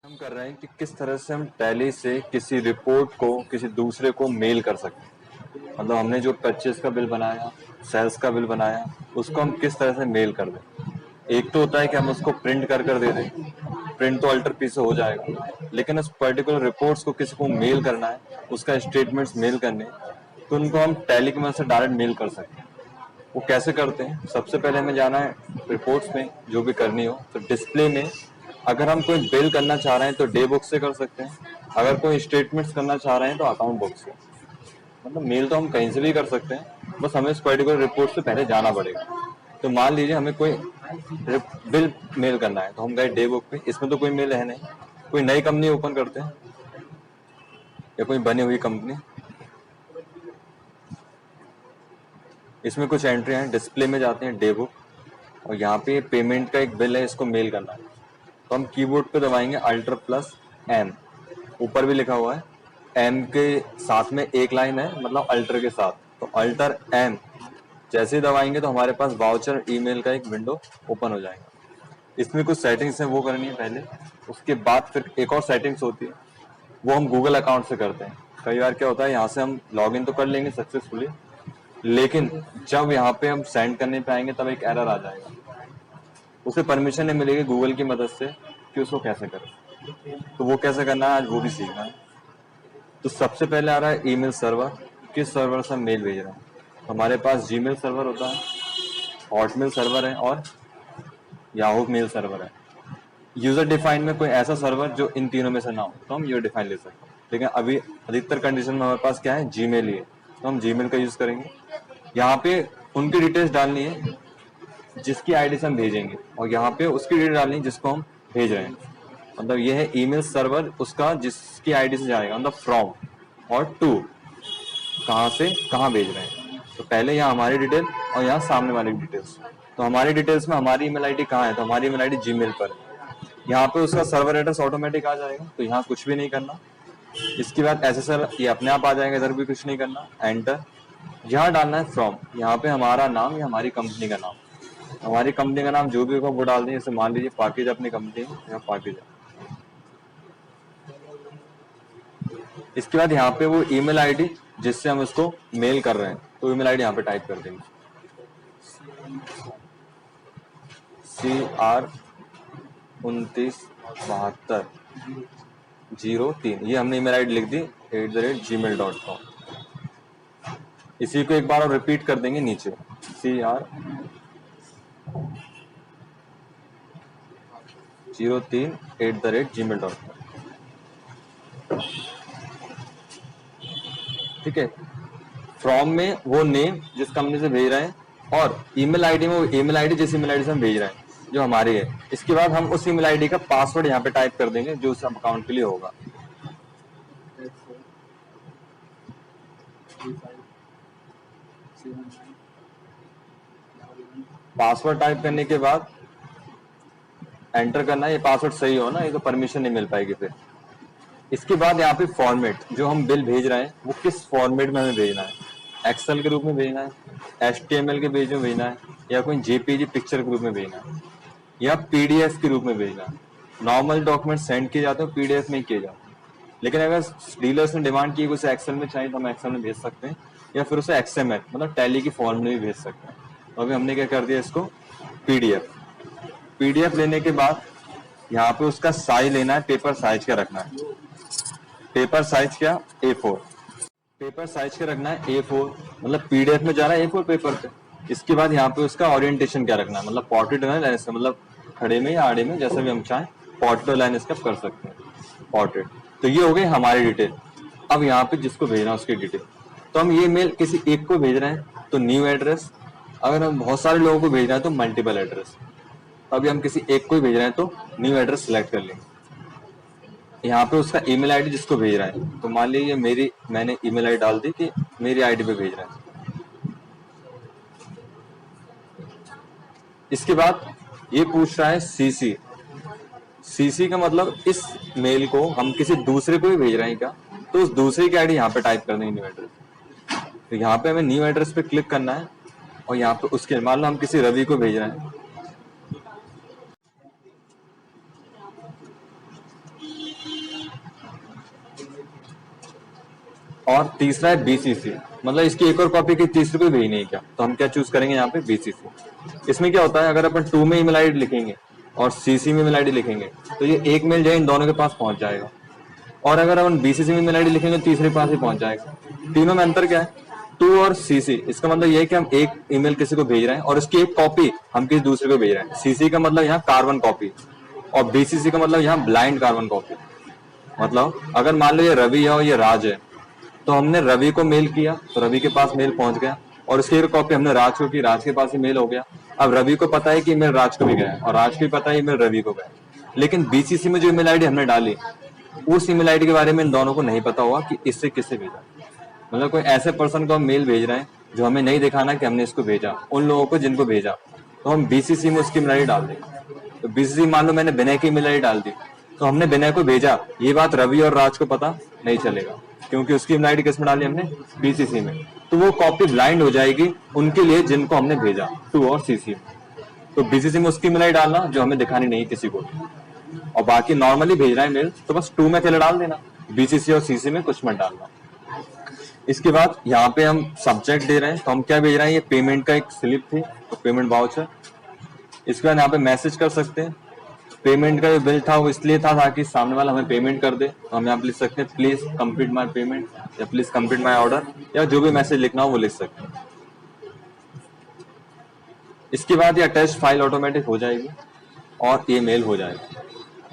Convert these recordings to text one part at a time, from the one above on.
हम कर रहे हैं कि किस तरह से हम टैली से किसी रिपोर्ट को किसी दूसरे को मेल कर सकते हैं। मतलब हमने जो परचेज का बिल बनाया, सेल्स का बिल बनाया, उसको हम किस तरह से मेल कर दें। एक तो होता है कि हम उसको प्रिंट कर दे दें, प्रिंट तो अल्टर पी से हो जाएगा, लेकिन उस पर्टिकुलर रिपोर्ट्स को किसी को मेल करना है, उसका स्टेटमेंट्स मेल करने, तो उनको हम टैली की मदद से डायरेक्ट मेल कर सकते हैं। वो कैसे करते हैं? सबसे पहले हमें जाना है रिपोर्ट्स में, जो भी करनी हो तो डिस्प्ले में अगर हम कोई बिल करना चाह रहे हैं तो डे बुक से कर सकते हैं, अगर कोई स्टेटमेंट्स करना चाह रहे हैं तो अकाउंट बुक से। मतलब मेल तो हम कहीं से भी कर सकते हैं, बस हमें इस पर्टिकुलर रिपोर्ट से पहले जाना पड़ेगा। तो मान लीजिए हमें कोई बिल मेल करना है, तो हम गए डे बुक पे, इसमें तो कोई मेल है नहीं, कोई नई कंपनी ओपन करते हैं या कोई बनी हुई कंपनी, इसमें कुछ एंट्री हैं, डिस्प्ले में जाते हैं डे बुक, और यहाँ पे पेमेंट का एक बिल है, इसको मेल करना है। तो हम कीबोर्ड पे दबाएंगे अल्टर प्लस एम, ऊपर भी लिखा हुआ है, एम के साथ में एक लाइन है, मतलब अल्टर के साथ, तो अल्टर एम जैसे ही दबाएंगे तो हमारे पास वाउचर ईमेल का एक विंडो ओपन हो जाएगा। इसमें कुछ सेटिंग्स है, वो करनी है पहले, उसके बाद फिर एक और सेटिंग्स होती है, वो हम गूगल अकाउंट से करते हैं। कई बार क्या होता है, यहाँ से हम लॉगिन तो कर लेंगे सक्सेसफुली, लेकिन जब यहाँ पे हम सेंड करने पे आएंगे तब एक एरर आ जाएगा, उसे परमिशन नहीं मिलेगी गूगल की मदद से कि उसको कैसे करें। तो वो कैसे करना है आज वो भी सीखना है। तो सबसे पहले आ रहा है ईमेल सर्वर, किस सर्वर से हम मेल भेज रहे हैं। हमारे पास जीमेल सर्वर होता है, हॉटमेल सर्वर है और याहू मेल सर्वर है। यूजर डिफाइन में कोई ऐसा सर्वर जो इन तीनों में से ना हो तो हम यूजर डिफाइन ले सकते हैं, लेकिन अभी अधिकतर कंडीशन में हमारे पास क्या है, जीमेल ही है, तो हम जीमेल का यूज करेंगे। यहाँ पे उनकी डिटेल्स डालनी है जिसकी आईडी से हम भेजेंगे, और यहाँ पे उसकी डिटेल डालनी है जिसको हम भेज रहे हैं। मतलब ये है ईमेल सर्वर उसका जिसकी आईडी से जाएगा, मतलब फ्रॉम, और टू कहाँ से कहाँ भेज रहे हैं। तो पहले यहाँ हमारी डिटेल और यहाँ सामने वाली डिटेल्स। तो हमारी डिटेल्स में हमारी ईमेल आईडी कहाँ है, तो हमारी ईमेल आईडी जीमेल पर है। यहाँ पे उसका सर्वर एड्रेस ऑटोमेटिक आ जाएगा, तो यहाँ कुछ भी नहीं करना। इसके बाद एसएसएल ये अपने आप आ जाएगा, इधर भी कुछ नहीं करना, एंटर। यहाँ डालना है फ्रॉम, यहाँ पे हमारा नाम या हमारी कंपनी का नाम, हमारी कंपनी का नाम जो भी होगा वो डाल दें। जैसे मान लीजिए पाकिजा अपनी कंपनी है, यहाँ पाकिजा। इसके बाद यहाँ पे वो ईमेल आईडी जिससे हम इसको मेल कर रहे हैं, तो ईमेल आईडी यहाँ पे टाइप कर देंगे, CR297203, ये हमने ईमेल आईडी लिख दी @gmail.com। इसी को एक बार और रिपीट कर देंगे नीचे, CR03@gmail.com। ठीक है। फ्रॉम में वो नेम जिस कंपनी से भेज रहे हैं, और ईमेल आईडी में वो ईमेल आईडी जिस ईमेल आईडी से हम भेज रहे हैं जो हमारी है। इसके बाद हम उस ईमेल आईडी का पासवर्ड यहाँ पे टाइप कर देंगे जो उस अकाउंट के लिए होगा। पासवर्ड टाइप करने के बाद एंटर करना है, ये पासवर्ड सही हो ना, ये तो परमिशन नहीं मिल पाएगी फिर। इसके बाद यहाँ पे फॉर्मेट, जो हम बिल भेज रहे हैं वो किस फॉर्मेट में हमें भेजना है, एक्सेल के रूप में भेजना है, HTML के पेज में भेजना है, या कोई JPG पिक्चर के रूप में भेजना है, या PDF के रूप में भेजना है। नॉर्मल डॉक्यूमेंट सेंड किए जाते हैं, PDF में ही किए जाते हैं, लेकिन अगर डीलर्स ने डिमांड की उसे एक्सेल में चाहिए तो हम एक्सेल में भेज सकते हैं, या फिर उसे XML मतलब टैली की फॉर्म में भी भेज सकते हैं। तो अभी हमने क्या कर दिया, इसको PDF लेने के बाद यहाँ पे उसका साइज लेना है, पेपर साइज का रखना है। पेपर साइज क्या, A4, पेपर साइज का रखना है A4, मतलब PDF में जा रहा है A4 पेपर पे। इसके बाद यहाँ पे उसका ओरिएंटेशन क्या रखना है, मतलब पोर्ट्रेट है लैंडस्केप, मतलब खड़े में या आड़े में, जैसा भी हम चाहें पोर्ट्रेट और लैंडस्केप कर सकते हैं, पोर्ट्रेट। तो ये हो गई हमारी डिटेल। अब यहाँ पे जिसको भेजना है उसकी डिटेल, तो हम ये मेल किसी एक को भेज रहे हैं तो न्यू एड्रेस, अगर हम बहुत सारे लोगों को भेज रहे हैं तो मल्टीपल एड्रेस। अभी हम किसी एक को ही भेज रहे हैं तो न्यू एड्रेस सिलेक्ट कर लेंगे। यहाँ पे उसका ईमेल आईडी जिसको भेज रहा है, तो मान लीजिए मैंने ईमेल आईडी डाल दी कि मेरी आईडी पे भेज रहा है। इसके बाद ये पूछ रहा है सीसी का मतलब इस मेल को हम किसी दूसरे को भी भेज रहे हैं क्या, तो उस दूसरे की आईडी यहाँ पे टाइप कर देंगे, न्यू एड्रेस। तो यहाँ पे हमें न्यू एड्रेस पे क्लिक करना है, और यहाँ पे उसके मान लो हम किसी रवि को भेज रहे हैं, और तीसरा है बीसीसी, मतलब इसकी एक और कॉपी की तीसरी कोई भेजनी है क्या, तो हम क्या चूज करेंगे यहाँ पे बीसीसी। इसमें क्या होता है, अगर अपन 2 में ईमेल आईडी लिखेंगे और सीसी में ईमेल आईडी लिखेंगे तो ये एक मेल जो है इन दोनों के पास पहुंच जाएगा, और अगर अपन बीसीसी में ईमेल आईडी लिखेंगे तो तीसरे पास ही पहुंच जाएगा। तीनों में अंतर क्या है, 2 और सीसी, इसका मतलब ये है कि हम एक ईमेल किसी को भेज रहे हैं और उसकी एक कॉपी हम किसी दूसरे को भेज रहे हैं। सीसी का मतलब यहाँ कार्बन कॉपी, और बीसीसी का मतलब यहाँ ब्लाइंड कार्बन कॉपी। मतलब अगर मान लो ये रवि है और ये राज है, तो हमने रवि को मेल किया तो रवि के पास मेल पहुंच गया, और उसकी एक कॉपी हमने राज को की, राज के पास ही मेल हो गया। अब रवि को पता है कि ईमेल राज को भी गया है और राज को भी पता है ईमेल रवि को गया, लेकिन बीसीसी में जो ईमेल आईडी हमने डाली उस ईमेल आईडी के बारे में इन दोनों को नहीं पता होगा कि इससे किससे भेजा। मतलब कोई ऐसे पर्सन को हम मेल भेज रहे हैं जो हमें नहीं दिखाना कि हमने इसको भेजा, उन लोगों को जिनको भेजा, तो हम बीसीसी में उसकी ईमेल आईडी डाल देंगे। तो बीसीसी मान लो मैंने विनय की ईमेल आईडी डाल दी, तो हमने विनय को भेजा, ये बात रवि और राज को पता नहीं चलेगा क्योंकि उसकी ईमेल आईडी किस में डाली हमने, बीसीसी में। तो वो कॉपी ब्लाइंड हो जाएगी उनके लिए जिनको हमने भेजा 2 और सीसी में। तो बीसीसी में उसकी ईमेल आईडी डालना जो हमें दिखानी नहीं किसी को, और बाकी नॉर्मली भेज रहा है मेल तो बस 2 में अकेले डाल देना, बीसीसी और सीसी में कुछ मत डालना। इसके बाद यहाँ पे हम सब्जेक्ट दे रहे हैं, तो हम क्या भेज रहे हैं, ये पेमेंट का एक स्लिप थी तो पेमेंट वाउचर। इसके बाद यहाँ पे मैसेज कर सकते हैं, पेमेंट का जो बिल था वो इसलिए था ताकि सामने वाला हमें पेमेंट कर दे, तो हम यहाँ पे लिख सकते हैं प्लीज कंप्लीट माई पेमेंट या प्लीज कंप्लीट माई ऑर्डर, या जो भी मैसेज लिखना हो वो लिख सकते हैं। इसके बाद ये अटैच फाइल ऑटोमेटिक हो जाएगी और ये मेल हो जाएगा।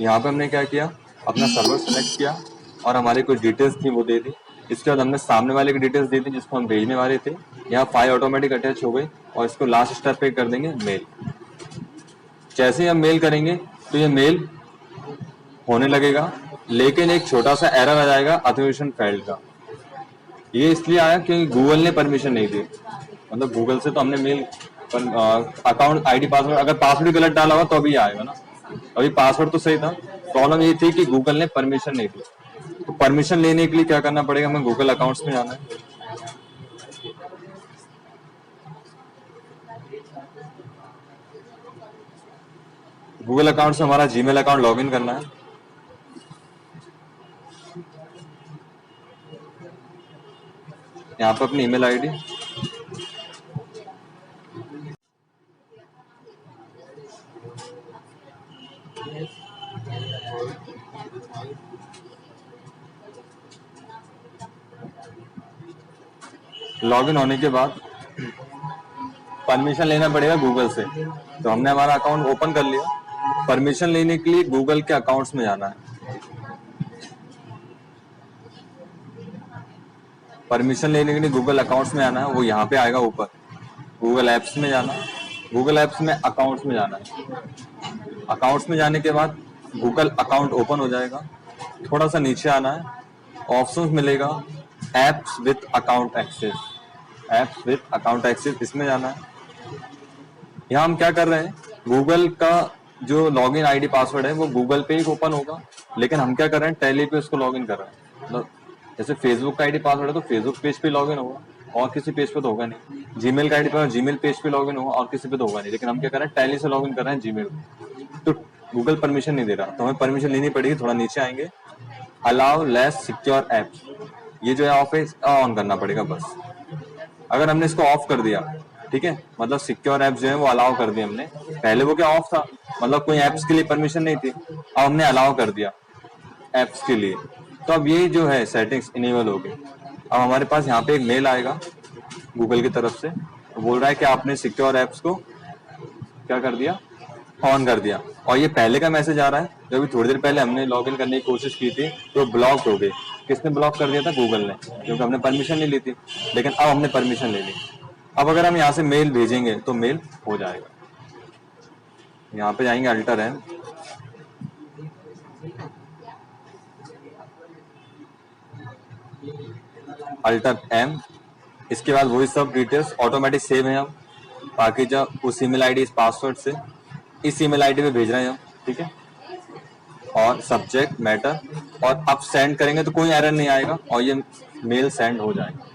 यहाँ पे हमने क्या किया, अपना सर्वर सेलेक्ट किया और हमारी कुछ डिटेल्स थी वो दे दी। इसके बाद हमने सामने वाले की डिटेल्स दे दी जिसको हम भेजने वाले थे। यहाँ फाइल ऑटोमेटिक अटैच हो गई और इसको लास्ट स्टेप पे कर देंगे मेल। जैसे ही हम मेल करेंगे तो ये मेल होने लगेगा, लेकिन एक छोटा सा एरर आ जाएगा ऑथेंटिकेशन फेल्ड का। ये इसलिए आया क्योंकि गूगल ने परमिशन नहीं दी, मतलब गूगल से तो हमने मेल अकाउंट आईडी पासवर्ड, अगर पासवर्ड गलत डाला हुआ तो अभी आएगा ना, अभी पासवर्ड तो सही था। प्रॉब्लम ये थी कि गूगल ने परमिशन नहीं दी। तो परमिशन लेने के लिए क्या करना पड़ेगा, हमें गूगल अकाउंट्स में जाना है। गूगल अकाउंट से हमारा जीमेल अकाउंट लॉगिन करना है। यहाँ पे अपनी ईमेल आईडी, लॉगिन होने के बाद परमिशन लेना पड़ेगा गूगल से। तो हमने हमारा अकाउंट ओपन कर लिया, परमिशन लेने के लिए गूगल के अकाउंट्स में जाना है। परमिशन लेने के लिए गूगल अकाउंट्स में आना है, वो यहाँ पे आएगा ऊपर, गूगल एप्स में जाना, गूगल एप्स में अकाउंट्स में जाना है। अकाउंट्स में जाने के बाद गूगल अकाउंट ओपन हो जाएगा। थोड़ा सा नीचे आना है, ऑप्शंस मिलेगा apps with account access, apps with account access, इसमें जाना है। यहाँ हम क्या कर रहे हैं, गूगल का जो लॉगिन आईडी पासवर्ड है वो गूगल पे ही ओपन होगा, लेकिन हम क्या कर रहे हैं, टैली पे उसको लॉगिन कर रहे हैं। मतलब जैसे फेसबुक का आईडी पासवर्ड है तो फेसबुक पेज पे लॉगिन होगा और किसी पेज पे तो होगा नहीं। जीमेल का आईडी पासवर्ड जीमेल पेज पे लॉगिन होगा और किसी पे तो होगा नहीं, लेकिन हम क्या कर रहे हैं, टैली से लॉगिन कर रहे हैं जीमेल। तो गूगल परमिशन नहीं दे रहा, तो हमें परमिशन लेनी पड़ेगी। थोड़ा नीचे आएंगे, अलाउ लेस सिक्योर एप्स, ये जो है ऑफ है, ऑन करना पड़ेगा बस। अगर हमने इसको ऑफ कर दिया, ठीक है, मतलब सिक्योर एप्स जो है वो अलाउ कर दिए हमने। पहले वो क्या ऑफ था, मतलब कोई एप्स के लिए परमिशन नहीं थी, अब हमने अलाउ कर दिया एप्स के लिए, तो अब ये जो है सेटिंग्स इनेबल हो गई। अब हमारे पास यहाँ पे एक मेल आएगा गूगल की तरफ से, बोल रहा है कि आपने सिक्योर एप्स को क्या कर दिया, ऑन कर दिया। और ये पहले का मैसेज आ रहा है, जो अभी थोड़ी देर पहले हमने लॉगिन करने की कोशिश की थी तो ब्लॉक हो गई। किसने ब्लॉक कर दिया था, गूगल ने, क्योंकि हमने परमिशन नहीं ली थी, लेकिन अब हमने परमिशन ले ली। अब अगर हम यहाँ से मेल भेजेंगे तो मेल हो जाएगा। यहाँ पे जाएंगे अल्टर एम, अल्टर एम, इसके बाद वही सब डिटेल्स ऑटोमेटिक सेव है हम, बाकी जब उस ईमेल आईडी इस पासवर्ड से इस ईमेल आईडी पे भेज रहे हैं हम, ठीक है। और सब्जेक्ट मैटर, और अब सेंड करेंगे तो कोई एरर नहीं आएगा और ये मेल सेंड हो जाएगा।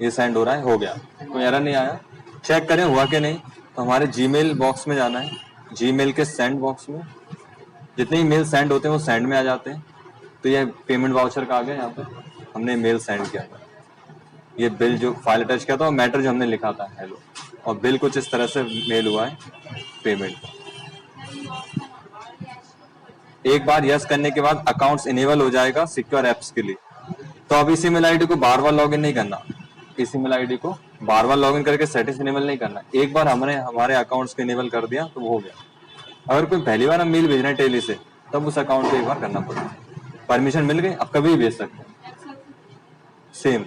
ये सेंड हो रहा है, हो गया, कोई एरर नहीं आया। चेक करें हुआ कि नहीं, तो हमारे जीमेल बॉक्स में जाना है, जीमेल के सेंड बॉक्स में जितने ही मेल सेंड होते हैं वो सेंड में आ जाते हैं। तो ये पेमेंट वाउचर का आ गया, यहाँ पे हम हमने मेल सेंड किया था, ये बिल जो फाइल अटैच किया था और मैटर जो हमने लिखा था हेलो, और बिल कुछ इस तरह से मेल हुआ है पेमेंट। एक बार यस करने के बाद अकाउंट्स इनेबल हो जाएगा सिक्योर एप्स के लिए। तो अब इस ईमेल आईडी को बार बार लॉगिन नहीं करना, इस ईमेल आईडी को बार बार लॉगिन करके सेटिंग्स इनेबल नहीं करना, एक बार हमने हमारे अकाउंट्स को इनेबल कर दिया तो वो हो गया। अगर कोई पहली बार हम मेल भेज रहे हैं टेली से, तब उस अकाउंट को एक बार करना पड़ेगा। परमिशन मिल गई, अब कभी भी भेज सकते हैं सेम।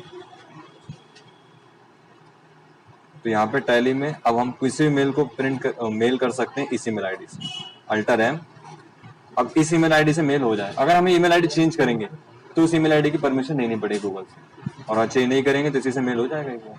तो यहाँ पे टैली में अब हम किसी भी मेल को मेल कर सकते हैं इस ईमेल आईडी से, अल्टर एम। अब इस ईमेल आईडी से मेल हो जाए, अगर हम ईमेल आईडी चेंज करेंगे तो उस ईमेल आईडी की परमिशन लेनी पड़ेगी गूगल से, और चेंज नहीं करेंगे तो इसी से मेल हो जाएगा एक बार।